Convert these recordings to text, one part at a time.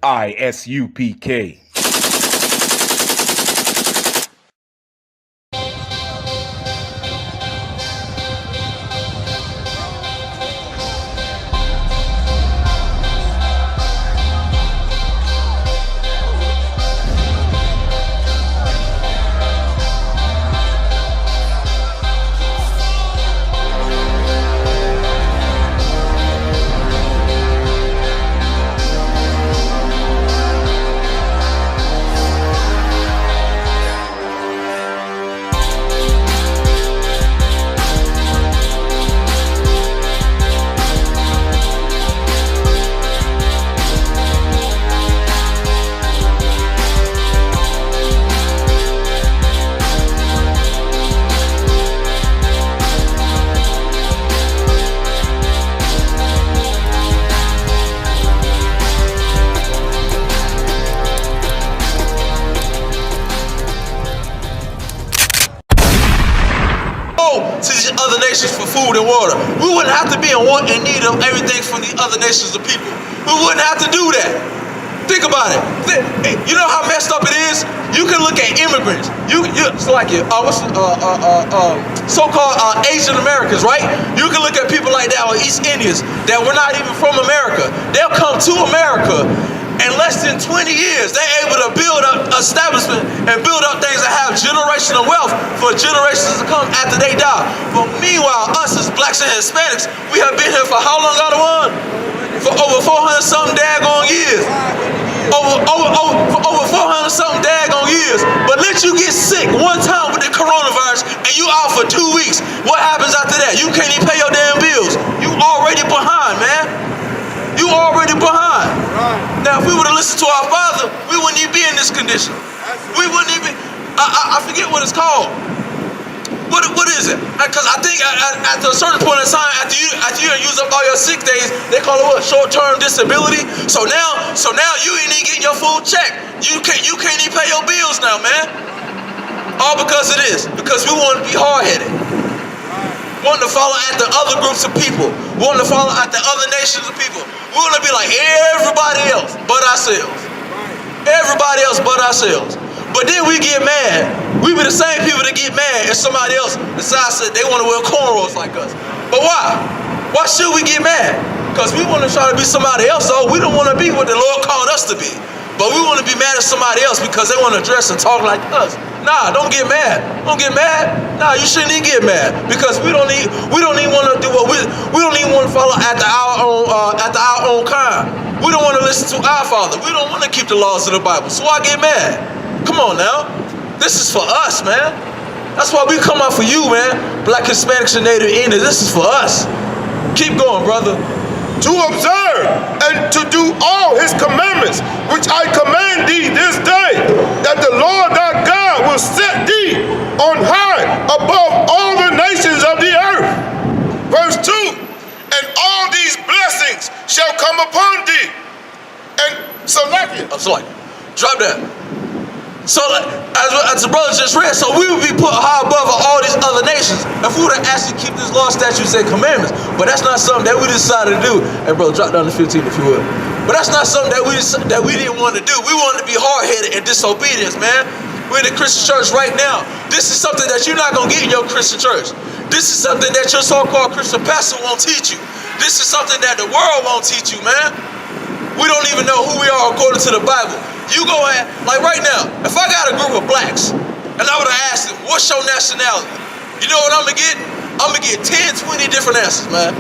ISUPK. To these other nations for food and water. We wouldn't have to be in need of everything from the other nations of people. We wouldn't have to do that. Think about it. You know how messed up it is? You can look at immigrants. It's like so-called Asian Americans, right? You can look at people like that, or East Indians, that were not even from America. They'll come to America. In less than 20 years, they're able to build up establishment and build up things that have generational wealth for generations to come after they die. But meanwhile, us as blacks and Hispanics, we have been here for how long, God? For over 400 something daggone years. For over 400 something daggone years. But let you get sick one time with the coronavirus and you out for 2 weeks. What happens after that? You can't even pay your damn bills. You already behind, man. You already behind. Now, if we would have listened to our Father, we wouldn't even be in this condition. We wouldn't even, I forget what it's called. What is it? Because I think at a certain point in time, after you use up all your sick days, they call it what? Short-term disability. So now you ain't even getting your full check. You can't even pay your bills now, man. All because of this. Because we want to be hard-headed. Wanting to follow after other groups of people. Wanting to follow after other nations of people. We want to be like everybody else but ourselves. Everybody else but ourselves. But then we get mad. We be the same people that get mad if somebody else decides that they want to wear cornrows like us. But why? Why should we get mad? Because we want to try to be somebody else, though. We don't want to be what the Lord called us to be. But we want to be mad at somebody else because they want to dress and talk like us. Nah, don't get mad. Don't get mad. Nah, you shouldn't even get mad because we don't even want to do what we don't even want to follow after our own kind. We don't want to listen to our Father. We don't want to keep the laws of the Bible. So I get mad. Come on now. This is for us, man. That's why we come out for you, man. Black, Hispanics, and Native Indians. This is for us. Keep going, brother. To observe and to do all his commandments, which I command thee this day, that the Lord thy God will set thee on high above all the nations of the earth. Verse 2, and all these blessings shall come upon thee. And select it. Drop that. So, as the brother just read, so we would be put high above all these other nations if we would actually keep this law, statutes, and commandments. But that's not something that we decided to do. Hey, brother, drop down to 15 if you will. But that's not something that we didn't want to do. We wanted to be hard-headed and disobedience, man. We're in the Christian church right now. This is something that you're not going to get in your Christian church. This is something that your so-called Christian pastor won't teach you. This is something that the world won't teach you, man. We don't even know who we are according to the Bible. You go ahead, like right now, if I got a group of blacks, and I would have asked them, what's your nationality? You know what I'm going to get? I'm going to get 10, 20 different answers, man.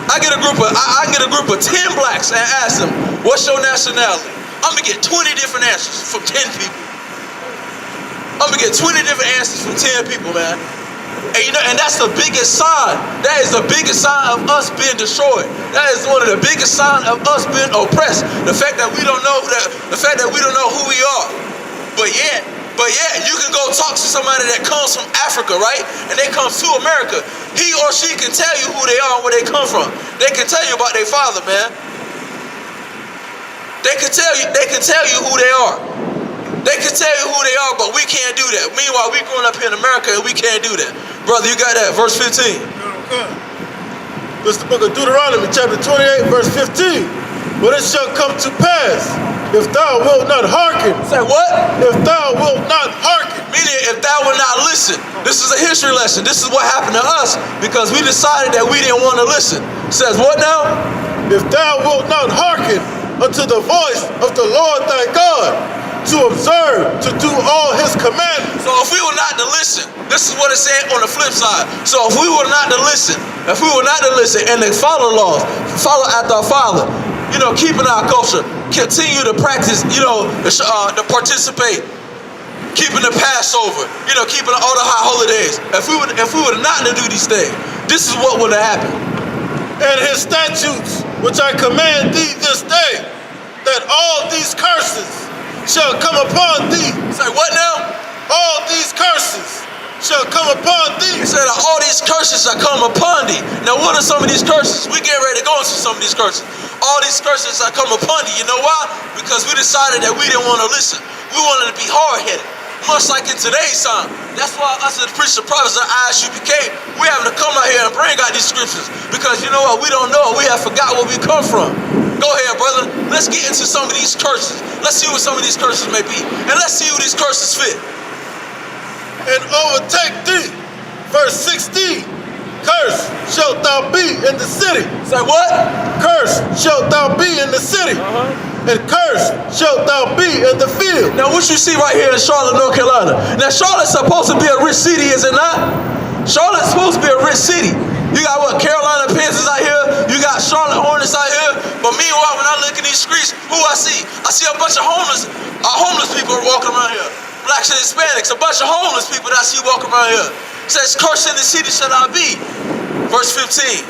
I can get a group of 10 blacks and ask them, what's your nationality? I'm going to get 20 different answers from 10 people. I'm going to get 20 different answers from 10 people, man. And you know, and that's the biggest sign. That is the biggest sign of us being destroyed. That is one of the biggest signs of us being oppressed. The fact that we don't know who we are. But yet, you can go talk to somebody that comes from Africa, right? And they come to America. He or she can tell you who they are and where they come from. They can tell you about their father, man. They can tell you who they are. They can tell you who they are, but we can't do that. Meanwhile, we growing up here in America and we can't do that. Brother, you got that, verse 15. It's the book of Deuteronomy, chapter 28, verse 15. But it shall come to pass, if thou wilt not hearken. Say what? If thou wilt not hearken. Meaning, if thou will not listen. This is a history lesson. This is what happened to us because we decided that we didn't want to listen. It says what now? If thou wilt not hearken unto the voice of the Lord thy God, to observe, to do all his commandments. So if we were not to listen, this is what it's saying on the flip side. So if we were not to listen, and to follow laws, follow after our Father, keeping our culture, continue to practice, to participate, keeping the Passover, keeping all the high holidays. If we were not to do these things, this is what would have happened. And his statutes, which I command thee this day, that all these curses shall come upon thee. Say what now? All these curses shall come upon thee. He said all these curses shall come upon thee. Now what are some of these curses? We get ready to go into some of these curses. All these curses shall come upon thee. You know why? Because we decided that we didn't want to listen. We wanted to be hard-headed. Much like in today's time. That's why us as preachers, prophets, and ISUPK, we having to come out here and bring out these scriptures. Because you know what? We don't know. We have forgot where we come from. Go ahead, brother. Let's get into some of these curses. Let's see what some of these curses may be. And let's see who these curses fit. And overtake thee. Verse 16. Cursed shalt thou be in the city. Say what? Cursed shalt thou be in the city. And cursed shalt thou be in the field. Now what you see right here in Charlotte, North Carolina. Now Charlotte's supposed to be a rich city, is it not? Charlotte's supposed to be a rich city. You got what? Carolina Panthers out here. You got Charlotte Hornets out here. But meanwhile, when I look in these streets, who I see? I see a bunch of homeless people walking around here. Blacks and Hispanics, a bunch of homeless people that I see walking around here. It says, cursed in the city shall I be. Verse 15.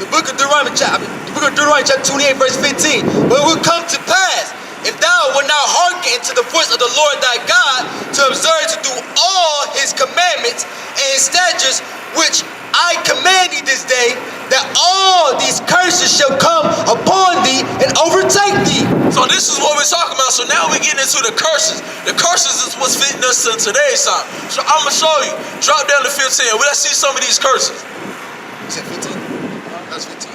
The book of Deuteronomy chapter 28, verse 15. But it will come to pass, if thou wilt not hearken to the voice of the Lord thy God, to observe to do all his commandments and his statutes, which I command thee this day, that all these curses shall come upon thee and overtake thee. So this is what we're talking about. So now we're getting into the curses. The curses is what's fitting us in today's time. So I'm going to show you. Drop down to 15. Let's see some of these curses. Is it 15? That's 15.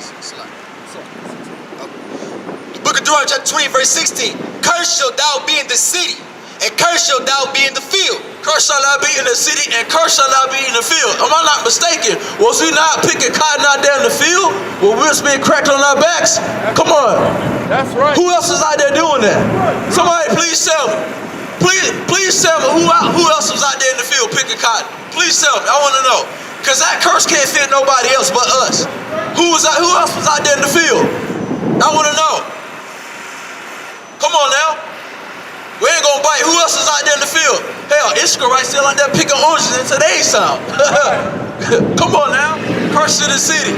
The book of Deuteronomy chapter 20, verse 16. Cursed shalt thou be in the city, and cursed shalt thou be in the field. Cursed shall thou be in the city, and cursed shall thou be in the field. Am I not mistaken? Was we not picking cotton out there in the field? Well, we was being cracked on our backs? Come on. That's right. Who else is out there doing that? Somebody please tell me. Please tell me who else was out there in the field picking cotton. Please tell me. I want to know. Because that curse can't fit nobody else but us. Who else was out there in the field? I want to know. Come on now. We ain't gonna bite. Who else is out there in the field? Hell, Ishka right still out there picking oranges in today's time. Come on now. Curse to the city.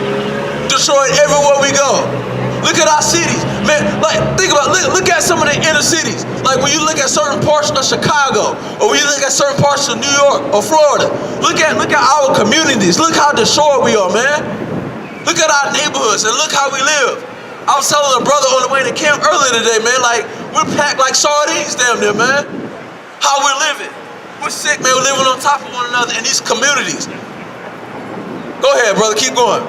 Destroyed everywhere we go. Look at our cities. Man, like, think about it. Look at some of the inner cities. Like when you look at certain parts of Chicago, or when you look at certain parts of New York or Florida, look at our communities. Look how destroyed we are, man. Look at our neighborhoods and look how we live. I was telling a brother on the way to camp earlier today, man, like, we're packed like sardines down there, man. How we're living. We're sick, man. We're living on top of one another in these communities. Go ahead, brother. Keep going.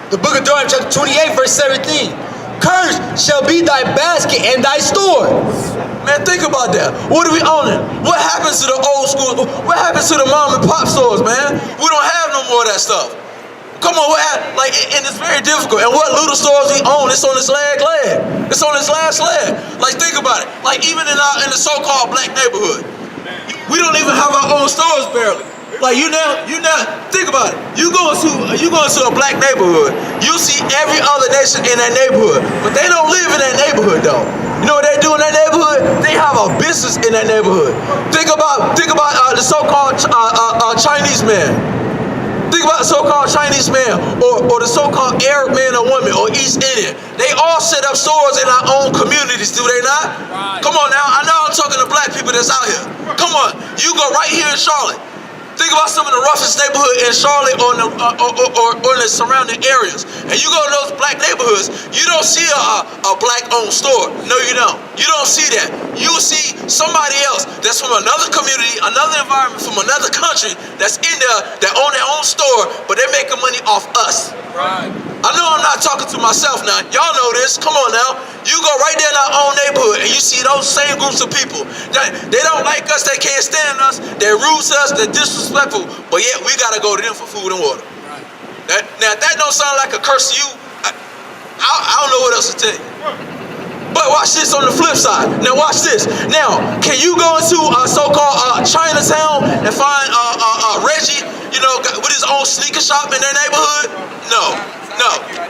The book of Deuteronomy chapter 28, verse 17. Cursed shall be thy basket and thy store. Man, think about that. What are we owning? What happens to the old school? What happens to the mom and pop stores, man? We don't have no more of that stuff. Come on, like, and it's very difficult. And what little stores we own, it's on this last leg. It's on this last leg. Like, think about it. Like, even in the so-called black neighborhood, we don't even have our own stores barely. Like, you now, think about it. You go into a black neighborhood, you'll see every other nation in that neighborhood, but they don't live in that neighborhood though. You know what they do in that neighborhood? They have a business in that neighborhood. Think about the so-called Chinese man. Think about the so-called Chinese man or the so-called Arab man or woman or East Indian. They all set up stores in our own communities, do they not? Right. Come on now. I know I'm talking to black people that's out here. Come on. You go right here in Charlotte. Think about some of the roughest neighborhood in Charlotte or in the surrounding areas. And you go to those black neighborhoods, you don't see a black-owned store. No, you don't. You don't see that. You see somebody else that's from another community, another environment, from another country that's in there that own their own store, but they're making money off us. Right. I know I'm not talking to myself now. Y'all know this. Come on now. You go right there in our own neighborhood and you see those same groups of people. They don't like us. They can't stand us. They're rude to us. They're disrespectful. But yet we got to go to them for food and water. Now, if that don't sound like a curse to you, I don't know what else to tell you. But watch this on the flip side. Now watch this. Now, can you go into so-called Chinatown and find Reggie, you know, with his own sneaker shop in their neighborhood? No,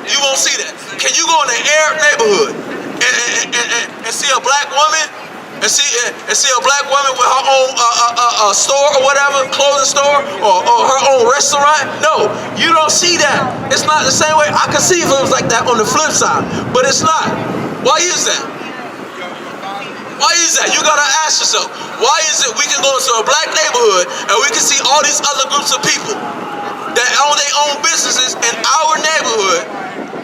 you won't see that. Can you go in an Arab neighborhood and see a black woman and see a black woman with her own store or whatever, clothing store or her own restaurant? No, you don't see that. It's not the same way. I can see if it was like that on the flip side, but it's not. Why is that? Why is that? You gotta ask yourself, why is it we can go into a black neighborhood and we can see all these other groups of people that own their own businesses in our neighborhood,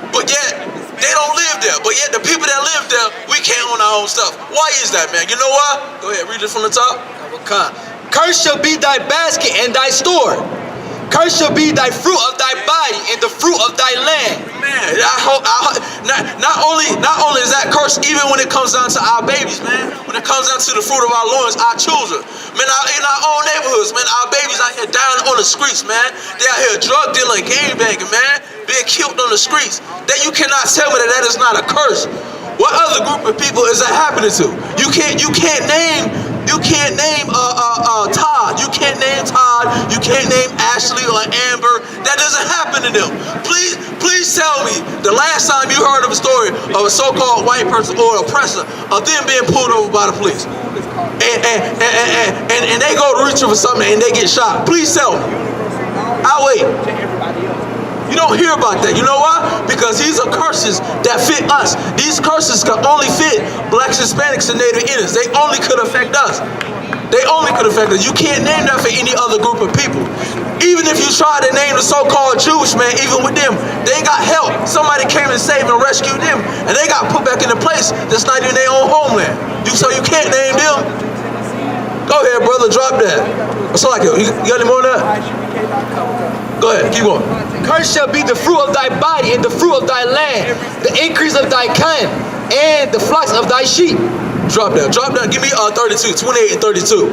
but yet they don't live there. But yet the people that live there, we can't own our own stuff. Why is that, man? You know why? Go ahead, read it from the top. Cursed shall be thy basket and thy store. Cursed shall be thy fruit of thy body and the fruit of thy land. Man, not only is that cursed, even when it comes down to our babies, man. When it comes down to the fruit of our loins, our children. Man, in our own neighborhoods, man, our babies out here dying on the streets, man. They out here drug dealing, gang banging, man. Being killed on the streets. That you cannot tell me that is not a curse. What other group of people is that happening to? You can't name Todd. You can't name Todd. You can't name Ashley or Amber. That doesn't happen to them. Please tell me the last time you heard of a story of a so-called white person or oppressor of them being pulled over by the police. And they go to reach for something and they get shot. Please tell me. I'll wait. You don't hear about that. You know why? Because these are curses that fit us. These curses can only fit blacks, Hispanics, and Native Indians. They only could affect us. They only could affect us. You can't name that for any other group of people. Even if you try to name the so-called Jewish, man, even with them, they got help. Somebody came and saved and rescued them, and they got put back in a place that's not even their own homeland. So you can't name them. Go ahead, brother, drop that. What's like it? You got any more of that? Go ahead, keep going. Cursed shall be the fruit of thy body and the fruit of thy land, the increase of thy kind, and the flocks of thy sheep. Drop down. Give me 32, 28 and 32.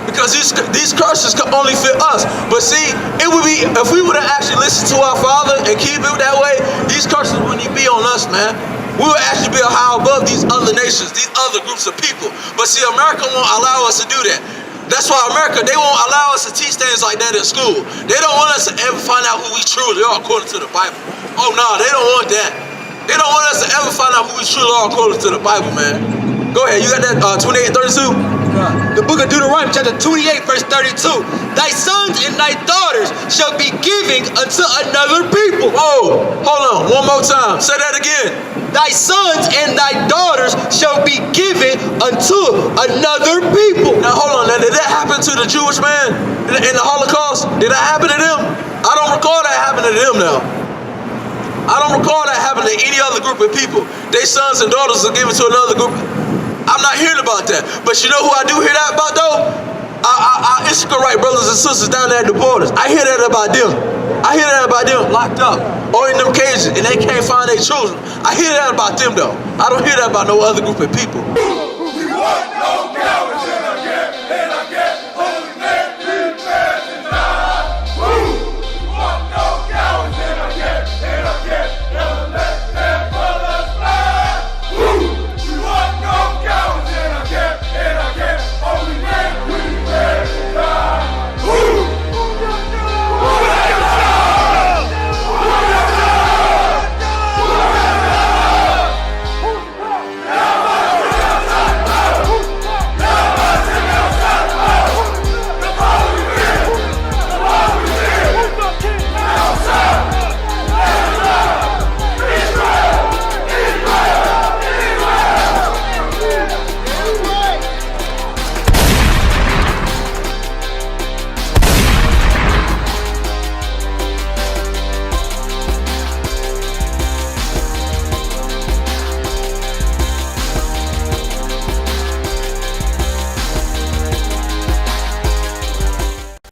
Because these curses can only fit us. But see, it would be, if we would have actually listened to our Father and keep it that way, these curses wouldn't be on us, man. We would actually be high above these other nations, these other groups of people. But see, America won't allow us to do that. That's why America, they won't allow us to teach things like that in school. They don't want us to ever find out who we truly are according to the Bible. Oh no, they don't want that. They don't want us to ever find out who we truly are according to the Bible, man. Go ahead, you got that 28 and 32? The book of Deuteronomy chapter 28 verse 32. Thy sons and thy daughters shall be giving unto another people. Whoa, hold on, one more time. Say that again. Thy sons and thy daughters shall be given unto another people. Now hold on, now did that happen to the Jewish man in the Holocaust? Did that happen to them? I don't recall that happening to them now. I don't recall that happening to any other group of people. Their sons and daughters are given to another group. I'm not hearing about that. But you know who I do hear that about though? Our Israelite brothers and sisters down there at the borders. I hear that about them. I hear that about them locked up or in them cages and they can't find their children. I hear that about them though. I don't hear that about no other group of people.